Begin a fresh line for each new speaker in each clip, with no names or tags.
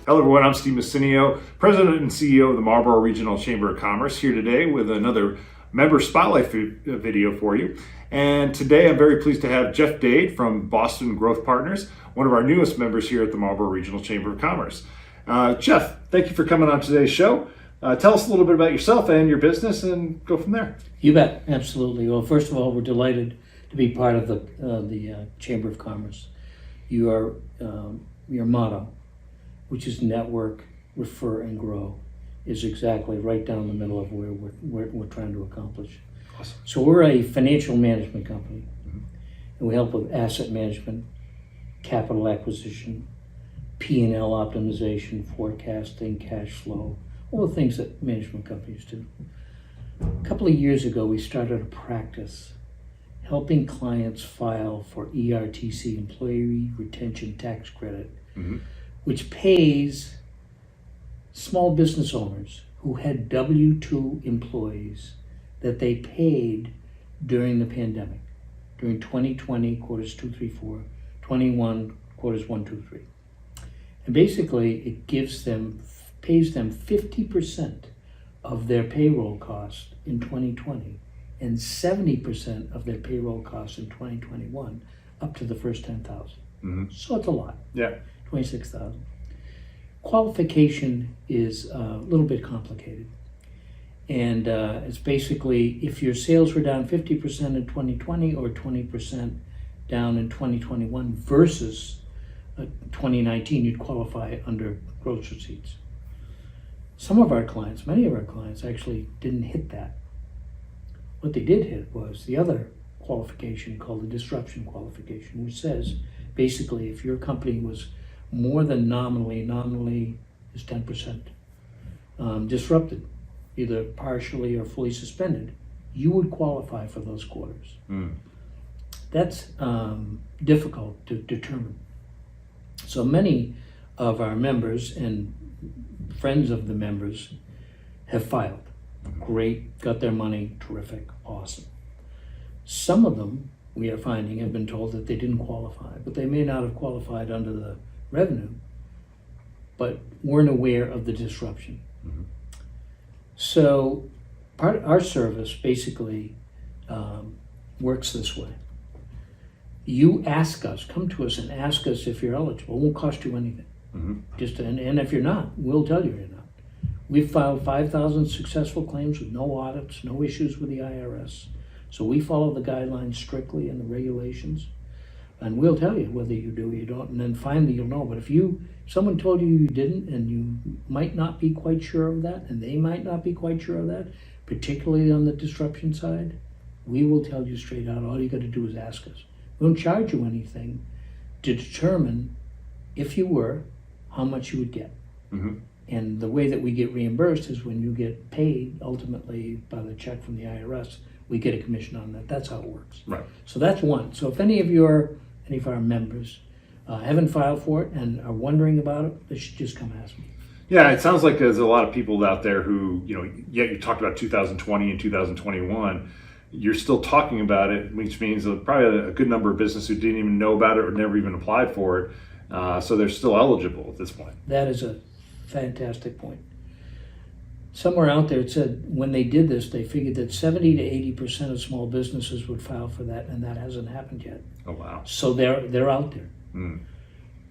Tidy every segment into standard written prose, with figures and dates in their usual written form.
Hello everyone, I'm Steve Messinio, President and CEO of the Marlboro Regional Chamber of Commerce, here today with another member spotlight video for you. And today I'm very pleased to have Jeff Dade from Boston Growth Partners, one of our newest members here at the Marlboro Regional Chamber of Commerce. Jeff, thank you for coming on today's show. Tell us a little bit about yourself and your business and go from there.
You bet, absolutely. Well, first of all, we're delighted to be part of the Chamber of Commerce. Your motto, which is network, refer, and grow, is exactly right down the middle of where we're trying to accomplish.
Awesome.
So we're a financial management company, and we help with asset management, capital acquisition, P&L optimization, forecasting, cash flow, all the things that management companies do. A couple of years ago, we started a practice helping clients file for ERTC, Employee Retention Tax Credit, which pays small business owners who had W-2 employees that they paid during the pandemic, during 2020, quarters 2, 3, 4, 21, quarters 1, 2, 3. And basically, it pays them 50% of their payroll cost in 2020 and 70% of their payroll costs in 2021 up to the first 10,000. So it's a lot.
Yeah.
26,000. Qualification is a little bit complicated. And it's basically if your sales were down 50% in 2020 or 20% down in 2021 versus 2019, you'd qualify under gross receipts. Some of our clients, many of our clients actually didn't hit that. What they did hit was the other qualification called the disruption qualification, which says basically if your company was more than nominally is 10%, disrupted, either partially or fully suspended, you would qualify for those quarters. That's difficult to determine. So many of our members and friends of the members have filed. Great, got their money, terrific, awesome. Some of them, we are finding, have been told that they didn't qualify, but they may not have qualified under the revenue, but weren't aware of the disruption. So our service basically works this way. You ask us, come to us and ask us if you're eligible. It won't cost you anything. And if you're not, we'll tell you you're not. We've filed 5,000 successful claims with no audits, no issues with the IRS. So we follow the guidelines strictly and the regulations. And we'll tell you whether you do or you don't, and then finally you'll know. But if someone told you you didn't, and you might not be quite sure of that, and they might not be quite sure of that, particularly on the disruption side, we will tell you straight out, all you got to do is ask us. We don't charge you anything to determine if you were, how much you would get. And the way that we get reimbursed is when you get paid, ultimately, by the check from the IRS, we get a commission on that. That's how it works.
Right.
So that's one. So if any of our members haven't filed for it and are wondering about it, they should just come ask me.
Yeah, it sounds like there's a lot of people out there who, you talked about 2020 and 2021. You're still talking about it, which means probably a good number of businesses who didn't even know about it or never even applied for it. So they're still eligible at this point.
That is a fantastic point. Somewhere out there it said when they did this, they figured that 70 to 80% of small businesses would file for that, and that hasn't happened yet.
Oh, wow.
So they're out there.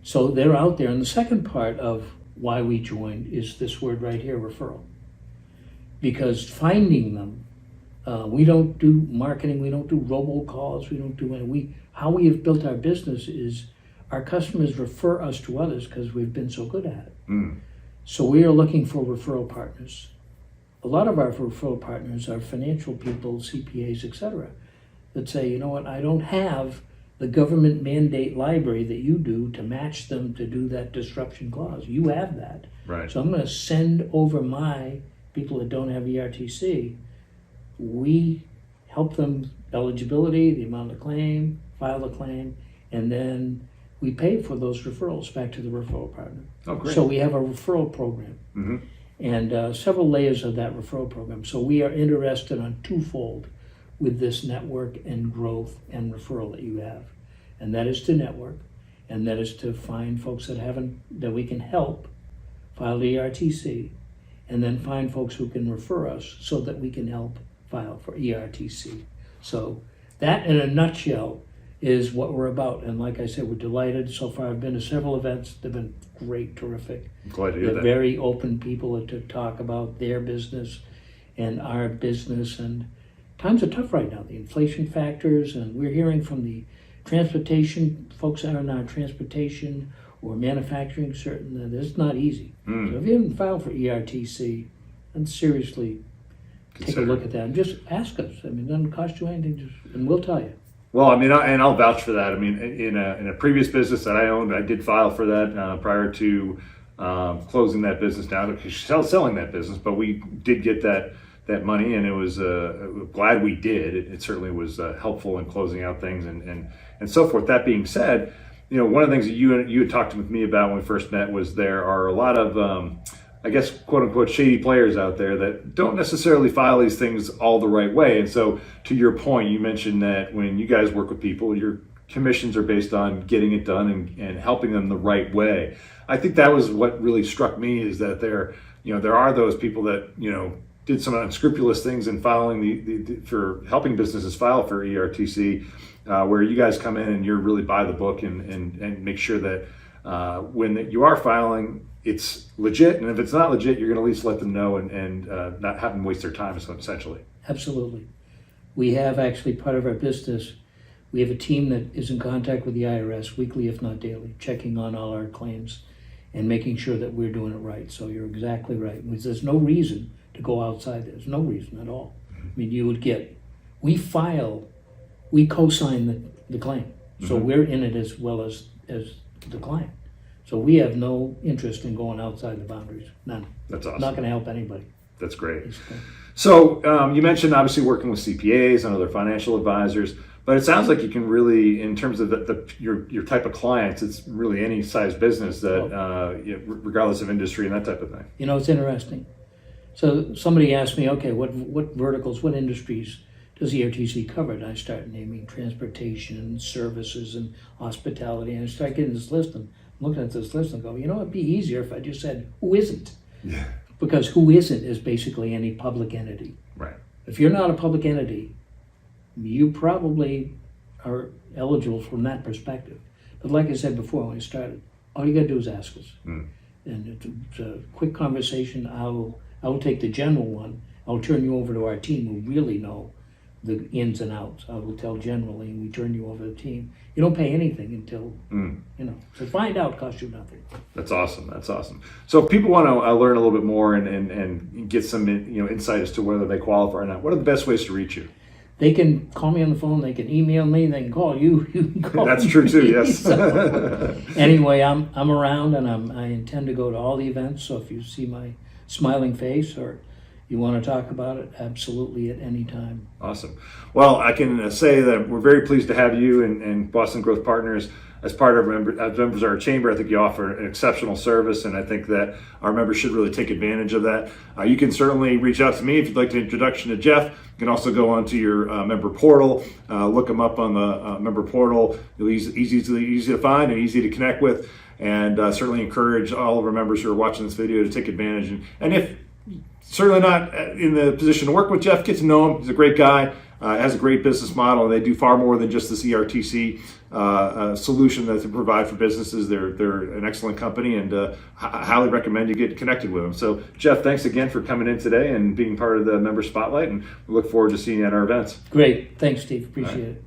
So they're out there. And the second part of why we joined is this word right here, referral. Because finding them, we don't do marketing, we don't do robocalls, we don't do any. How we have built our business is our customers refer us to others because we've been so good at it. So we are looking for referral partners. A lot of our referral partners are financial people, CPAs, etc., that say, you know what, I don't have the government mandate library that you do to match them to do that disruption clause. You have that.
Right.
So I'm going to send over my people that don't have ERTC. We help them eligibility, the amount of claim, file the claim, and then we pay for those referrals back to the referral partner.
Oh, great.
So we have a referral program and several layers of that referral program. So we are interested on twofold with this network and growth and referral that you have. And that is to network, and that is to find folks that we can help file the ERTC, and then find folks who can refer us so that we can help file for ERTC. So that, in a nutshell, is what we're about. And like I said, we're delighted. So far, I've been to several events. They've been great, terrific.
I'm glad to hear
They're
that.
very open people to talk about their business and our business. And times are tough right now. The inflation factors, and we're hearing from the transportation folks that are in our transportation or manufacturing, certain that it's not easy. So if you haven't filed for ERTC, then seriously take a look at that and just ask us. I mean, it doesn't cost you anything, and we'll tell you.
Well, I mean, and I'll vouch for that. I mean, in a previous business that I owned, I did file for that prior to closing that business down, selling that business. But we did get that money, and it was glad we did. It certainly was helpful in closing out things and so forth. That being said, you know, one of the things that you had talked with me about when we first met was there are a lot of I guess, quote unquote, shady players out there that don't necessarily file these things all the right way. And so, to your point, you mentioned that when you guys work with people, your commissions are based on getting it done and helping them the right way. I think that was what really struck me, is that there are those people that, you know, did some unscrupulous things in filing for helping businesses file for ERTC, where you guys come in and you're really by the book and make sure that when you are filing, it's legit, and if it's not legit, you're going to at least let them know and not have them waste their time, essentially.
Absolutely. We have actually, part of our business, we have a team that is in contact with the IRS weekly, if not daily, checking on all our claims and making sure that we're doing it right. So you're exactly right. There's no reason to go outside. There's no reason at all. I mean, we co-sign the claim. So we're in it as well as the client. So we have no interest in going outside the boundaries. None.
That's awesome.
Not going to help anybody.
That's great.
Basically.
So you mentioned obviously working with CPAs and other financial advisors, but it sounds like you can really, in terms of your type of clients, it's really any size business that, regardless of industry and that type of thing.
You know, it's interesting. So somebody asked me, okay, what verticals, what industries does ERTC cover? And I start naming transportation, services, and hospitality, and I start getting this list, and I'm looking at this list and go, you know, it'd be easier if I just said, who isn't?
Yeah.
Because who isn't is basically any public entity.
Right.
If you're not a public entity, you probably are eligible from that perspective. But like I said before when I started, all you gotta do is ask us. And it's a quick conversation. I'll take the general one. I'll turn you over to our team who really know the ins and outs. I will tell generally, and we turn you over to the team. You don't pay anything until, so find out, costs you nothing.
That's awesome. That's awesome. So if people want to learn a little bit more and get some insight as to whether they qualify or not, what are the best ways to reach you?
They can call me on the phone. They can email me. They can call you. You can call
That's
me.
true too. Yes.
So, anyway, I'm around, and I intend to go to all the events. So if you see my smiling face or you want to talk about it, absolutely at any time.
Awesome. Well, I can say that we're very pleased to have you and Boston Growth Partners as part of as members of our chamber. I think you offer an exceptional service, and I think that our members should really take advantage of that. You can certainly reach out to me if you'd like an introduction to Jeff. You can also go onto your member portal, look him up on the member portal. Easy to find and easy to connect with, and certainly encourage all of our members who are watching this video to take advantage. And if certainly not in the position to work with Jeff, get to know him. He's a great guy, has a great business model. They do far more than just this ERTC solution that they provide for businesses. They're an excellent company, and I highly recommend you get connected with them. So Jeff, thanks again for coming in today and being part of the Member Spotlight, and we look forward to seeing you at our events.
Great. Thanks, Steve. Appreciate it.